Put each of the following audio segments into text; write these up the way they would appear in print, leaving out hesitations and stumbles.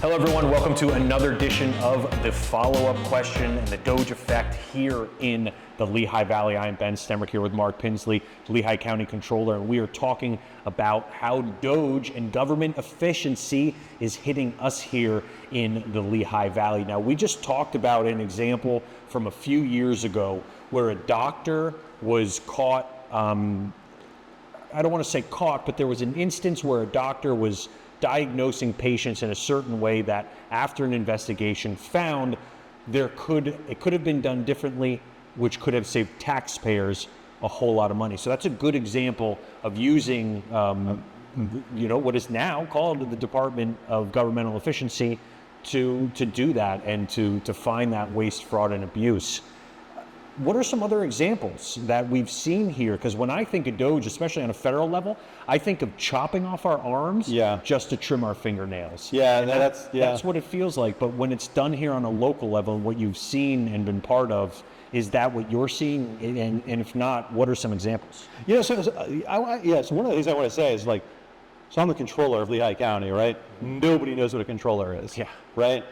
Hello everyone, welcome to another edition of the follow-up question and the DOGE effect here in the Lehigh Valley. I am Ben Stemrick here with Mark Pinsley, Lehigh County Controller, and we are talking about how DOGE and government efficiency is hitting us here in the Lehigh Valley. Now, we just talked about an example from a few years ago where a doctor was caught, I don't want to say caught, but there was an instance where a doctor was diagnosing patients in a certain way that after an investigation found it could have been done differently, which could have saved taxpayers a whole lot of money. So that's a good example of using what is now called the Department of Governmental Efficiency to do that and to find that waste, fraud, and abuse. What are some other examples that we've seen here? Because when I think of DOGE, especially on a federal level, I think of chopping off our arms just to trim our fingernails. Yeah, that's what it feels like. But when it's done here on a local level, what you've seen and been part of, is that what you're seeing? And if not, what are some examples? So one of the things I want to say is so I'm the controller of Lehigh County, right? Nobody knows what a controller is. Yeah. Right?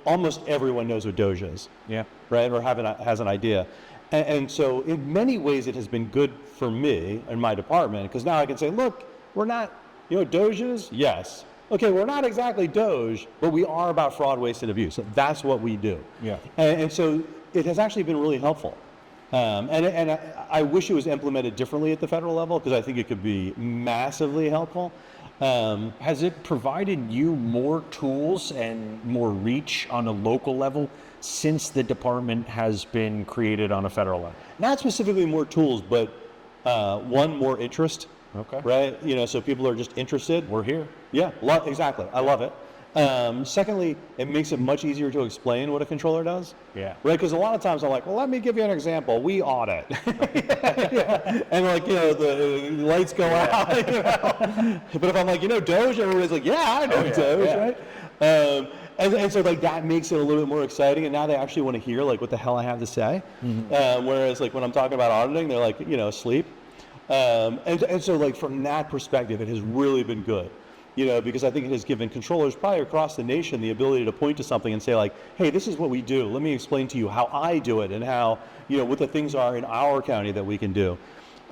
Almost everyone knows what DOGE is. Yeah. Right? Or has an idea. And so in many ways it has been good for me and my department, because now I can say, look, we're not, DOGE is? Yes. Okay, we're not exactly DOGE, but we are about fraud, waste, and abuse. So that's what we do. Yeah. And so it has actually been really helpful. And I wish it was implemented differently at the federal level, because I think it could be massively helpful. Has it provided you more tools and more reach on a local level since the department has been created on a federal level? Not specifically more tools, but one, more interest. Okay. Right? So people are just interested. We're here. Yeah, exactly. I love it. Secondly, it makes it much easier to explain what a controller does. Yeah. Right? Because a lot of times I'm like, well, let me give you an example. We audit. And the lights go out. But if I'm like, DOGE, everybody's like, yeah, I know DOGE, right? And so that makes it a little bit more exciting. And now they actually want to hear what the hell I have to say. Mm-hmm. Whereas when I'm talking about auditing, they're like, asleep. And so from that perspective, it has really been good. Because I think it has given controllers probably across the nation the ability to point to something and say hey, this is what we do. Let me explain to you how I do it and how, what the things are in our county that we can do.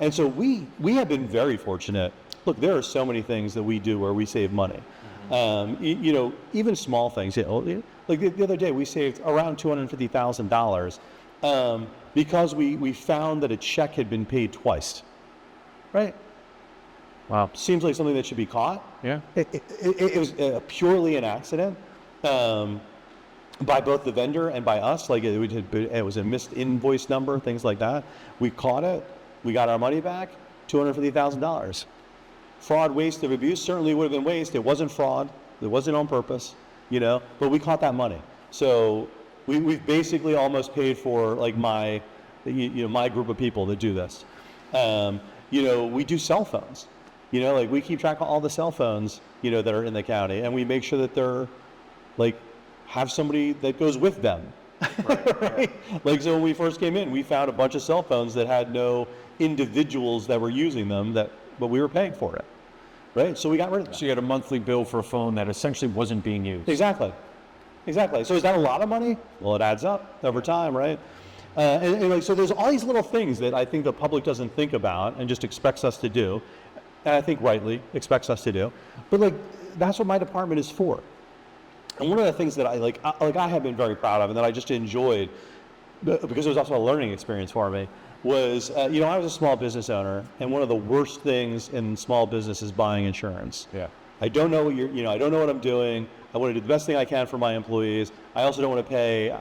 And so we have been very fortunate. Look, there are so many things that we do where we save money. Mm-hmm. Even small things. Like the other day, we saved around $250,000 because we found that a check had been paid twice. Right? Wow. Seems like something that should be caught. Yeah. It was purely an accident by both the vendor and by us. It was a missed invoice number, things like that. We caught it. We got our money back, $250,000. Fraud, waste, of abuse certainly would have been waste. It wasn't fraud. It wasn't on purpose, but we caught that money. So we've basically almost paid for my group of people that do this. We do cell phones. We keep track of all the cell phones, that are in the county, and we make sure that they're, have somebody that goes with them. Right? So when we first came in, we found a bunch of cell phones that had no individuals that were using them, but we were paying for it. Right? So we got rid of them. So you had a monthly bill for a phone that essentially wasn't being used. Exactly. So is that a lot of money? Well, it adds up over time, right? So there's all these little things that I think the public doesn't think about and just expects us to do. And I think rightly expects us to do, but that's what my department is for. And one of the things that I have been very proud of, and that I just enjoyed, because it was also a learning experience for me, was I was a small business owner, and one of the worst things in small business is buying insurance. Yeah. I don't know what I don't know what I'm doing. I want to do the best thing I can for my employees. I also don't want to pay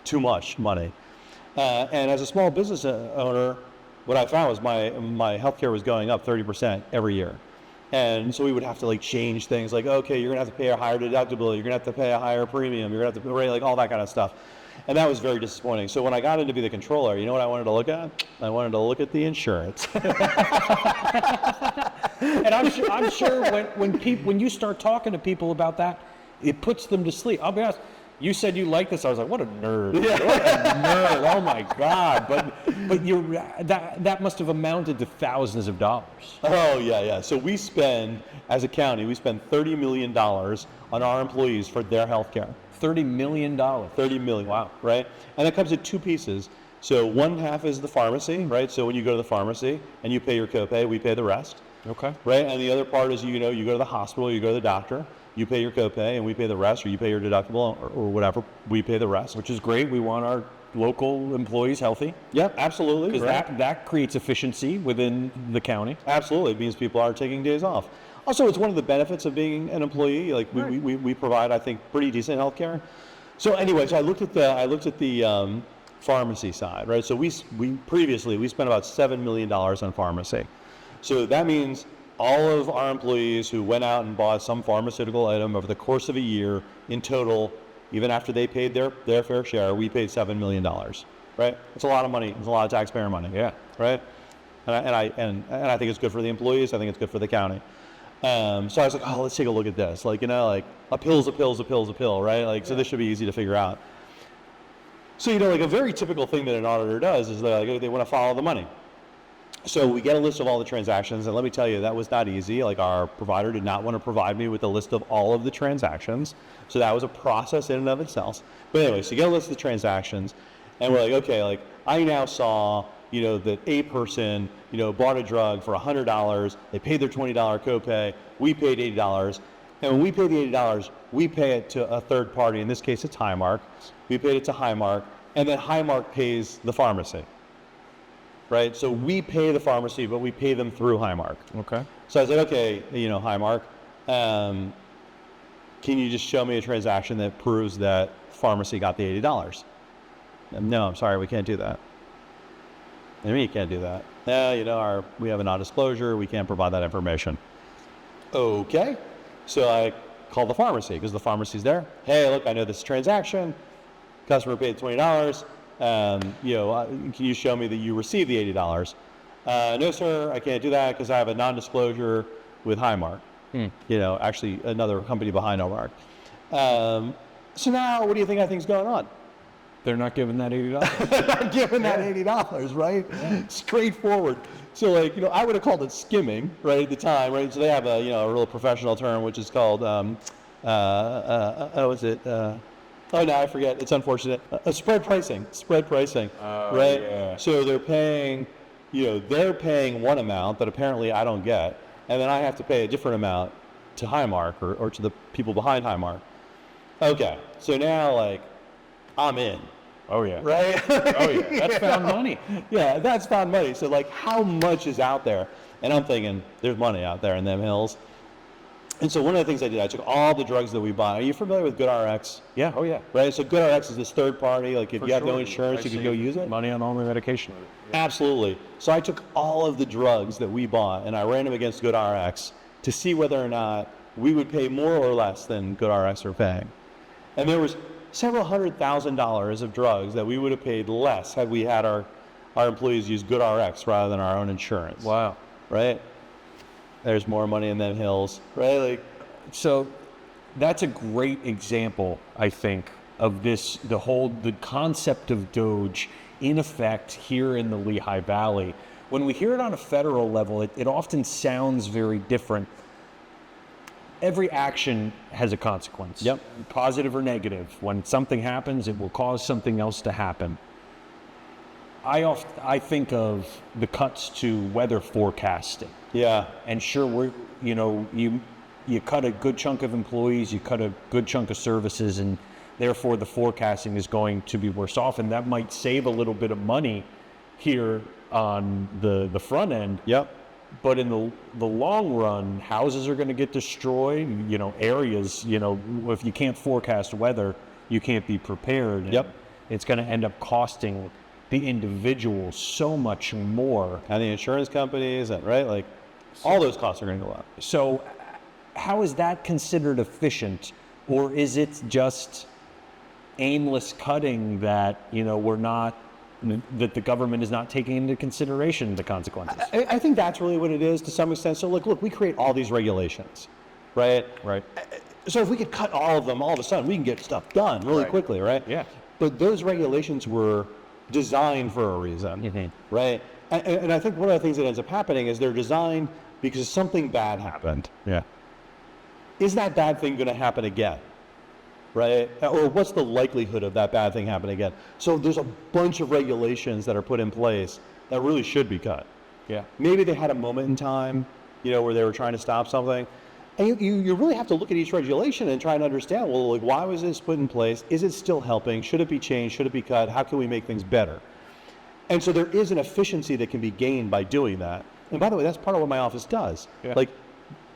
too much money. And as a small business owner, what I found was my healthcare was going up 30% every year. And so we would have to change things okay, you're gonna have to pay a higher deductible, you're gonna have to pay a higher premium, you're gonna have to pay all that kind of stuff. And that was very disappointing. So when I got in to be the controller, you know what I wanted to look at? I wanted to look at the insurance. And I'm sure when you start talking to people about that, it puts them to sleep. I'll be honest, You said you like this. I was like, what a nerd. What a nerd. Oh my God. But you're that must have amounted to thousands of dollars. Oh, yeah. So we spend, as a county, we spend $30 million on our employees for their health care. $30 million. $30 million. Wow. Right? And it comes in two pieces. So one half is the pharmacy, right? So when you go to the pharmacy and you pay your copay, we pay the rest. Okay. Right? And the other part is, you go to the hospital, you go to the doctor, you pay your copay and we pay the rest, or you pay your deductible or whatever, we pay the rest. Which is great. We want our local employees healthy. Yeah, absolutely. Because that creates efficiency within the county. Absolutely. It means people are taking days off. Also, it's one of the benefits of being an employee. Like we provide, I think, pretty decent health care. So anyway, so I looked at the pharmacy side, right? So we previously spent about $7 million on pharmacy. So that means all of our employees who went out and bought some pharmaceutical item over the course of a year, in total, even after they paid their fair share, we paid $7 million, right? It's a lot of money. It's a lot of taxpayer money. Yeah. Right? And I think it's good for the employees. I think it's good for the county. So I was like, oh, let's take a look at this. Like, like a pill's a pill, right? Like, so this should be easy to figure out. So, like a very typical thing that an auditor does is they want to follow the money. So we get a list of all the transactions, and let me tell you, that was not easy. Like, our provider did not want to provide me with a list of all of the transactions. So that was a process in and of itself. But anyway, so you get a list of the transactions, and we're like, okay, like I now saw, that a person, bought a drug for $100. They paid their $20 copay. We paid $80. And when we pay the $80, we pay it to a third party. In this case, it's Highmark. We paid it to Highmark, and then Highmark pays the pharmacy. Right? So we pay the pharmacy, but we pay them through Highmark. Okay. So I was like, okay, Highmark, can you just show me a transaction that proves that pharmacy got the $80? No, I'm sorry, we can't do that. I mean, you can't do that. No, we have a non-disclosure, we can't provide that information. Okay. So I called the pharmacy, because the pharmacy's there. Hey, look, I know this transaction. Customer paid $20. Can you show me that you received the $80? No, sir, I can't do that because I have a non-disclosure with Highmark. Actually another company behind Highmark. So now, what do you think's going on? They're not giving that $80. They're not giving that $80, right? Yeah. Straightforward. So, I would have called it skimming, right, at the time, right? So they have a real professional term, which is called, oh, no, I forget. It's unfortunate. Spread pricing. Right? Yeah. So they're paying one amount that apparently I don't get, and then I have to pay a different amount to Highmark or to the people behind Highmark. Okay. So now, I'm in. Oh, yeah. Right? Oh, yeah. That's found money. Yeah, that's found money. So, how much is out there? And I'm thinking, there's money out there in them hills. And so one of the things I did, I took all the drugs that we buy. Are you familiar with GoodRx? Yeah. Oh, yeah. Right? So GoodRx is this third party. Like, if you have no insurance, I you can go use it. Money on all my medication. Yeah. Absolutely. So I took all of the drugs that we bought, and I ran them against GoodRx to see whether or not we would pay more or less than GoodRx are paying. And there was several $100,000 of drugs that we would have paid less had we had our employees use GoodRx rather than our own insurance. Wow. Right? There's more money in them hills, right? So that's a great example, I think, of this, the concept of DOGE in effect here in the Lehigh Valley. When we hear it on a federal level, it often sounds very different. Every action has a consequence. Yep. Positive or negative. When something happens, it will cause something else to happen. I think of the cuts to weather forecasting. Yeah. And sure, you cut a good chunk of employees, you cut a good chunk of services, and therefore the forecasting is going to be worse off. And that might save a little bit of money here on the front end. Yep. But in the long run, houses are going to get destroyed. Areas. If you can't forecast weather, you can't be prepared. Yep. It's going to end up costing the individual so much more. And the insurance companies, right? All those costs are going to go up. So, how is that considered efficient, or is it just aimless cutting that that the government is not taking into consideration the consequences? I think that's really what it is to some extent. So look, we create all these regulations, right? Right. So if we could cut all of them, all of a sudden we can get stuff done really Right. quickly, right? Yeah. But those regulations were designed for a reason, right? And I think one of the things that ends up happening is they're designed because something bad happened. Yeah. Is that bad thing going to happen again? Right? Or what's the likelihood of that bad thing happening again? So there's a bunch of regulations that are put in place that really should be cut. Yeah. Maybe they had a moment in time, where they were trying to stop something. And you really have to look at each regulation and try and understand, well, like, why was this put in place? Is it still helping? Should it be changed? Should it be cut? How can we make things better? And so there is an efficiency that can be gained by doing that. And by the way, that's part of what my office does. Yeah. Like,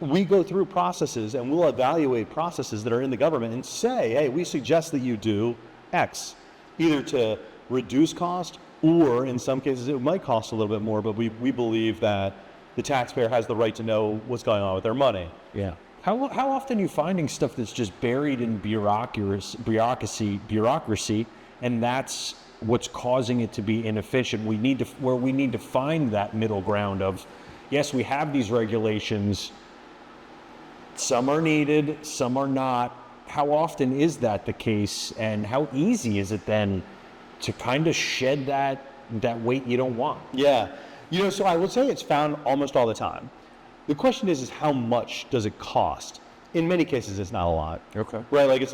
we go through processes and we'll evaluate processes that are in the government and say, hey, we suggest that you do X, either to reduce cost, or in some cases it might cost a little bit more, but we believe that the taxpayer has the right to know what's going on with their money. Yeah. How often are you finding stuff that's just buried in bureaucracy, and that's what's causing it to be inefficient? We need to find that middle ground of, yes, we have these regulations. Some are needed, some are not. How often is that the case, and how easy is it then to kind of shed that weight you don't want? Yeah. So I would say it's found almost all the time. The question is how much does it cost? In many cases, it's not a lot. Okay. Right? Like,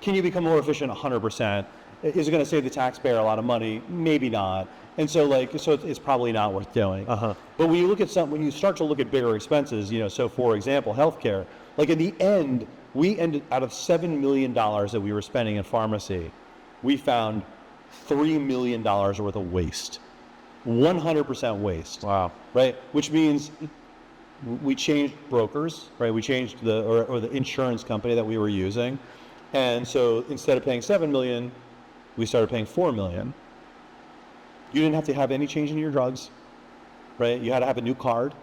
can you become more efficient 100%? Is it going to save the taxpayer a lot of money? Maybe not. And so it's probably not worth doing. Uh-huh. But when you start to look at bigger expenses, so for example, healthcare, like in the end, we ended out of $7 million that we were spending in pharmacy, we found $3 million worth of waste. 100% waste. Wow. Right? Which means we changed brokers, right? We changed the insurance company that we were using. And so instead of paying $7 million, we started paying $4 million. You didn't have to have any change in your drugs, right? You had to have a new card,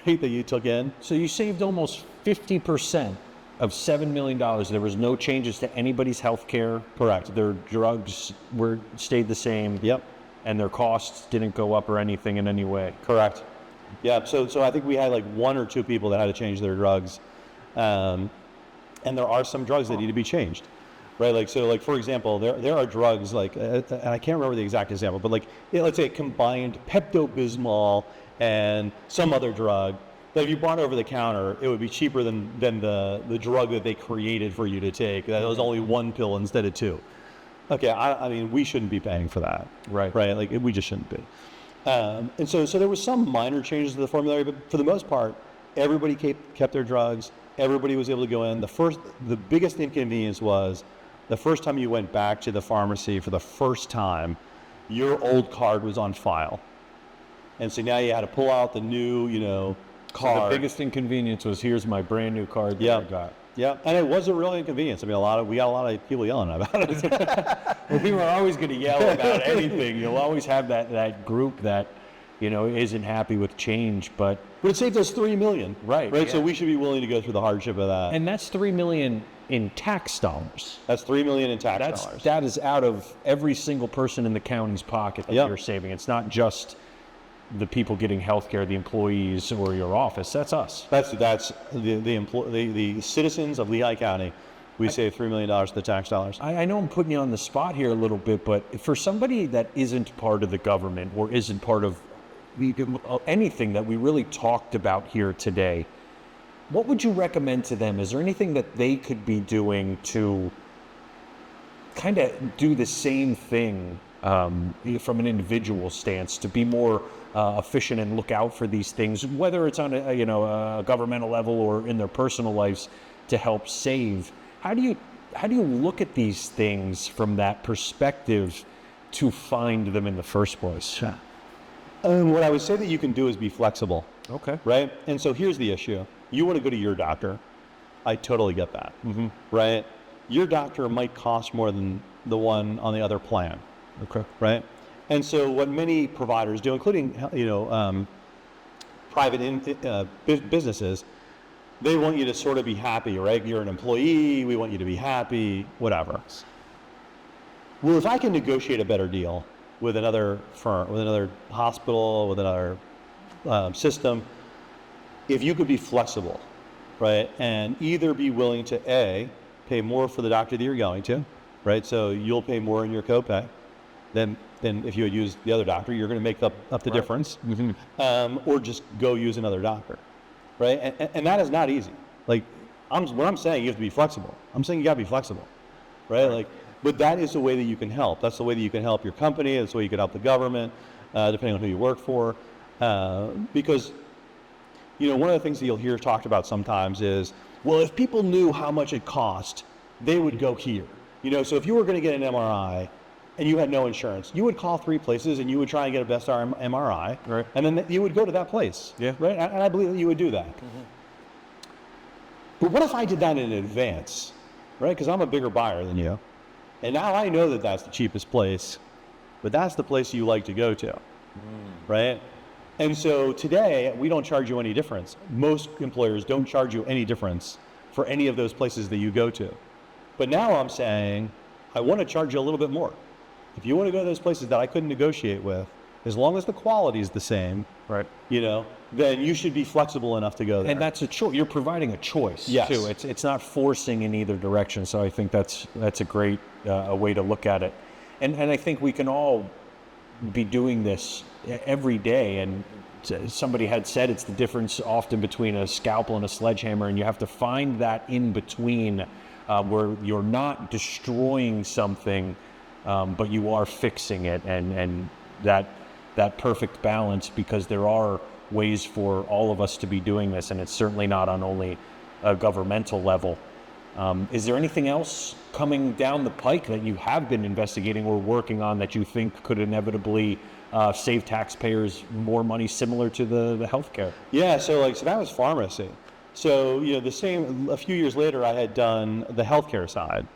right, that you took in. So you saved almost 50% of $7 million. There was no changes to anybody's health care. Correct. Their drugs stayed the same. Yep. And their costs didn't go up or anything in any way. Correct. Yeah. So I think we had like 1 or 2 people that had to change their drugs, and there are some drugs that need to be changed, right? Like, so like, for example, there are drugs like, and I can't remember the exact example, but like, let's say it combined Pepto-Bismol and some other drug that if you bought over the counter, it would be cheaper than the drug that they created for you to take. That was only 1 pill instead of 2. Okay, I mean, we shouldn't be paying for that. Right. Right, like, we just shouldn't be. And so there was some minor changes to the formulary, but for the most part, everybody kept their drugs. Everybody was able to go in. The biggest inconvenience was the first time you went back to the pharmacy for the first time, your old card was on file. And so now you had to pull out the new, card. So the biggest inconvenience was, here's my brand new card that I got. Yeah, and it was a real inconvenience. I mean, we got a lot of people yelling about it. Well, people are always going to yell about anything. You'll always have that group that, isn't happy with change, but it saved us $3 million. Right. Right. Yeah. So we should be willing to go through the hardship of that. And that's $3 million in tax dollars. That's $3 million in tax dollars. That is out of every single person in the county's pocket that you're saving. It's not just the people getting health care, the employees, or your office. That's us. That's the citizens of Lehigh County. We save $3 million of the tax dollars. I know I'm putting you on the spot here a little bit, but for somebody that isn't part of the government or isn't part of anything that we really talked about here today, what would you recommend to them? Is there anything that they could be doing to kind of do the same thing from an individual stance, to be more efficient and look out for these things, whether it's on a governmental level or in their personal lives, to help save? How do you look at these things from that perspective to find them in the first place? What I would say that you can do is be flexible. Okay. Right? And so here's the issue. You want to go to your doctor. I totally get that. Mm-hmm. Right? Your doctor might cost more than the one on the other plan. Okay. Right? And so what many providers do, including, private businesses, they want you to sort of be happy, right? You're an employee. We want you to be happy, whatever. Well, if I can negotiate a better deal with another firm, with another hospital, with another system, if you could be flexible, right? And either be willing to pay more for the doctor that you're going to, right? So you'll pay more in your copay than if you had used the other doctor. You're going to make up the difference, or just go use another doctor, right? And that is not easy. Like, when I'm saying you have to be flexible, I'm saying you got to be flexible, right? Like, but that is the way that you can help. That's the way that you can help your company. That's the way you can help the government, depending on who you work for, because one of the things that you'll hear talked about sometimes is, well, if people knew how much it cost, they would go here. So if you were going to get an MRI and you had no insurance, you would call 3 places and you would try and get a best MRI, right? And then you would go to that place, yeah, right? And I believe that you would do that. But what if I did that in advance, right? Because I'm a bigger buyer than you, and now I know that that's the cheapest place, but that's the place you like to go to, right? And so today, we don't charge you any difference. Most employers don't charge you any difference for any of those places that you go to. But now I'm saying, I want to charge you a little bit more. If you want to go to those places that I couldn't negotiate with, as long as the quality is the same, right? Then you should be flexible enough to go there. And that's a choice. You're providing a choice, yes, too. It's not forcing in either direction. So I think that's a great way to look at it. And I think we can all be doing this every day. And somebody had said it's the difference often between a scalpel and a sledgehammer, and you have to find that in between where you're not destroying something, but you are fixing it, and that perfect balance, because there are ways for all of us to be doing this, and it's certainly not on only a governmental level. Is there anything else coming down the pike that you have been investigating or working on that you think could inevitably save taxpayers more money, similar to the healthcare? Yeah, so that was pharmacy. So a few years later, I had done the healthcare side,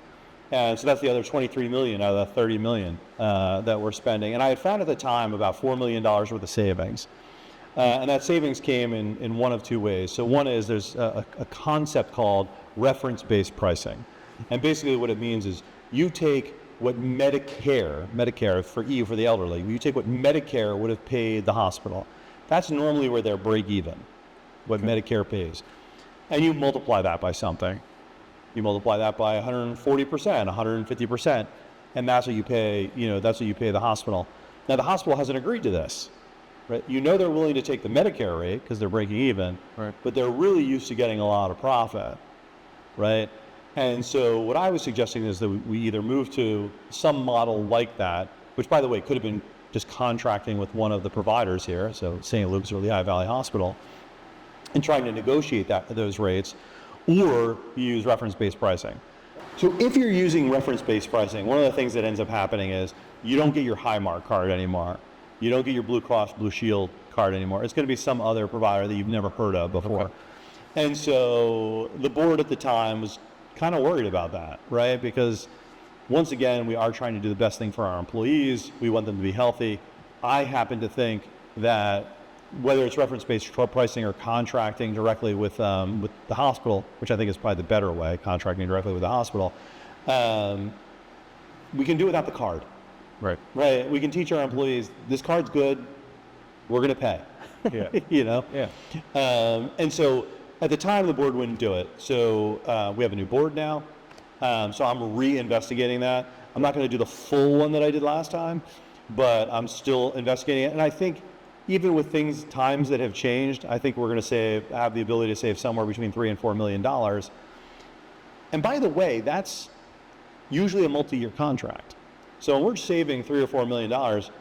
and so that's the other $23 million out of the $30 million that we're spending. And I had found at the time about $4 million worth of savings, and that savings came in one of 2 ways. So one is there's a concept called reference-based pricing, and basically what it means is you take what Medicare for the elderly, you take what Medicare would have paid the hospital. That's normally where they're break even, what Medicare pays. And you multiply that by something. You multiply that by 140%, 150%, and that's what you pay, that's what you pay the hospital. Now the hospital hasn't agreed to this, right? They're willing to take the Medicare rate because they're breaking even, right, but they're really used to getting a lot of profit, right? And so what I was suggesting is that we either move to some model like that, which, by the way, could have been just contracting with one of the providers here, so St. Luke's or Lehigh Valley Hospital, and trying to negotiate those rates, or you use reference-based pricing. So if you're using reference-based pricing, one of the things that ends up happening is you don't get your Highmark card anymore. You don't get your Blue Cross Blue Shield card anymore. It's going to be some other provider that you've never heard of before. Okay. And so the board at the time was kind of worried about that, right? Because once again, we are trying to do the best thing for our employees. We want them to be healthy. I happen to think that whether it's reference-based pricing or contracting directly with the hospital, which I think is probably the better way, contracting directly with the hospital, we can do without the card. Right. Right. We can teach our employees, this card's good, we're going to pay. Yeah. Yeah. And so at the time, the board wouldn't do it. So we have a new board now. So I'm re-investigating that. I'm not going to do the full one that I did last time, but I'm still investigating it. And I think even with times that have changed, I think we're going to have the ability to save somewhere between $3 and $4 million. And by the way, that's usually a multi-year contract. So when we're saving $3 or $4 million,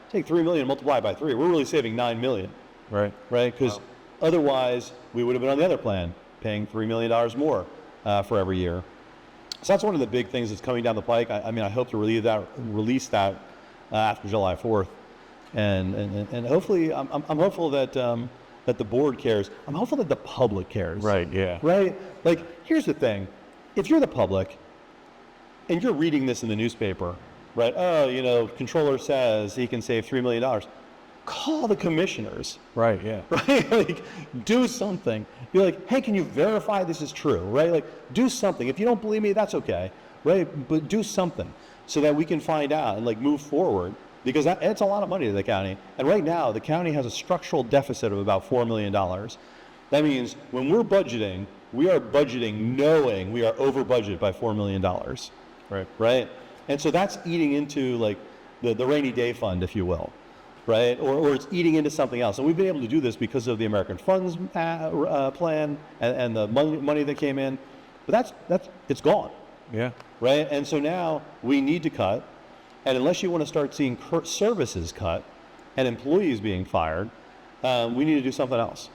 take $3 million and multiply it by 3. We're really saving $9 million. Right. Right? Because otherwise, we would have been on the other plan, paying $3 million more for every year. So that's one of the big things that's coming down the pike. I mean, I hope to release that after July 4th. And hopefully, I'm hopeful that the board cares. I'm hopeful that the public cares. Right, yeah. Right? Like, here's the thing. If you're the public and you're reading this in the newspaper, right? Oh, controller says he can save $3 million. Call the commissioners. Right, yeah. Right? Like, do something. Be like, hey, can you verify this is true? Right? Like, do something. If you don't believe me, that's okay. Right? But do something so that we can find out and move forward. Because it's a lot of money to the county. And right now, the county has a structural deficit of about $4 million. That means when we're budgeting we are budgeting knowing we are over budget by $4 million. Right. Right? And so that's eating into like the rainy day fund, if you will, right? Or it's eating into something else. And we've been able to do this because of the American Funds plan and the money that came in. But it's gone. Yeah. Right? And so now we need to cut. And unless you want to start seeing services cut and employees being fired, we need to do something else.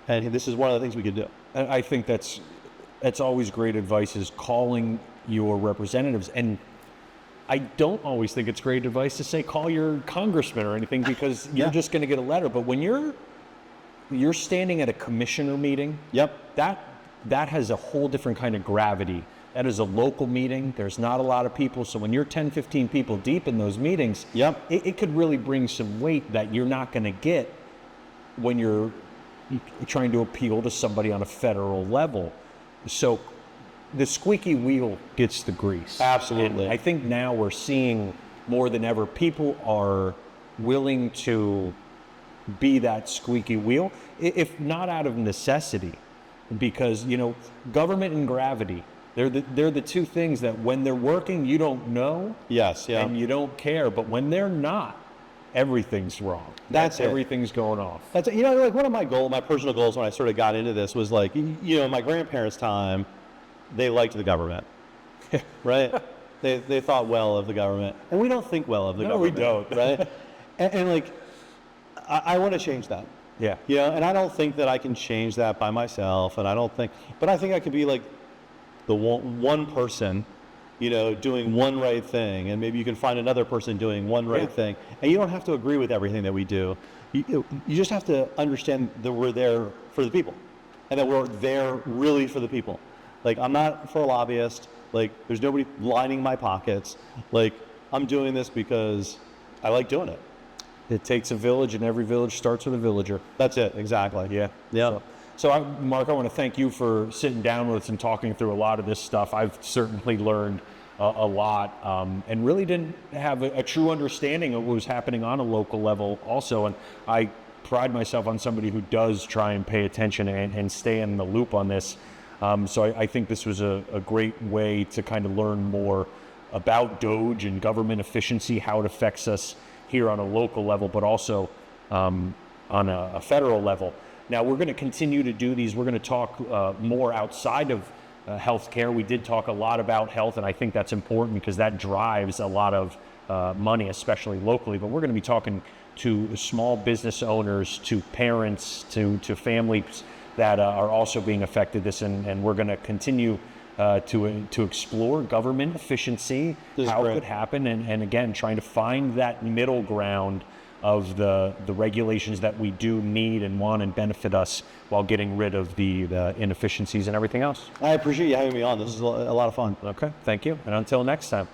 And this is one of the things we could do. And I think that's always great advice, is calling your representatives. And I don't always think it's great advice to say call your congressman or anything, because you're just going to get a letter. But when you're standing at a commissioner meeting, that has a whole different kind of gravity. That is a local meeting. There's not a lot of people. So when you're 10, 15 people deep in those meetings, it could really bring some weight that you're not going to get when you're trying to appeal to somebody on a federal level. So the squeaky wheel gets the grease. Absolutely. And I think now we're seeing more than ever, people are willing to be that squeaky wheel, if not out of necessity, because, government and gravity, they're the two things that when they're working, you don't know. Yes, yeah. And you don't care. But when they're not, everything's wrong. Everything's going off. That's like one of my personal goals when I sort of got into this was like, my grandparents' time, they liked the government, right? They thought well of the government, and we don't think well of the government. No, we don't, right? and like, I want to change that. Yeah. And I don't think that I can change that by myself, but I think I could be like the one person, doing one right thing, and maybe you can find another person doing one right thing, and you don't have to agree with everything that we do. You just have to understand that we're there for the people, and that we're there really for the people. Like, I'm not for a lobbyist. Like, there's nobody lining my pockets. Like, I'm doing this because I like doing it. It takes a village, and every village starts with a villager. That's it, exactly. Yeah. So Mark, I want to thank you for sitting down with us and talking through a lot of this stuff. I've certainly learned a lot, and really didn't have a true understanding of what was happening on a local level also. And I pride myself on somebody who does try and pay attention and stay in the loop on this. So I think this was a great way to kind of learn more about DOGE and government efficiency, how it affects us here on a local level, but also on a federal level. Now, we're going to continue to do these. We're going to talk more outside of healthcare. We did talk a lot about health, and I think that's important because that drives a lot of money, especially locally. But we're going to be talking to small business owners, to parents, to families that are also being affected this, and we're going to continue to explore government efficiency, how it could happen, and again, trying to find that middle ground of the regulations that we do need and want and benefit us while getting rid of the inefficiencies and everything else. I appreciate you having me on. This is a lot of fun. Okay, thank you. And until next time.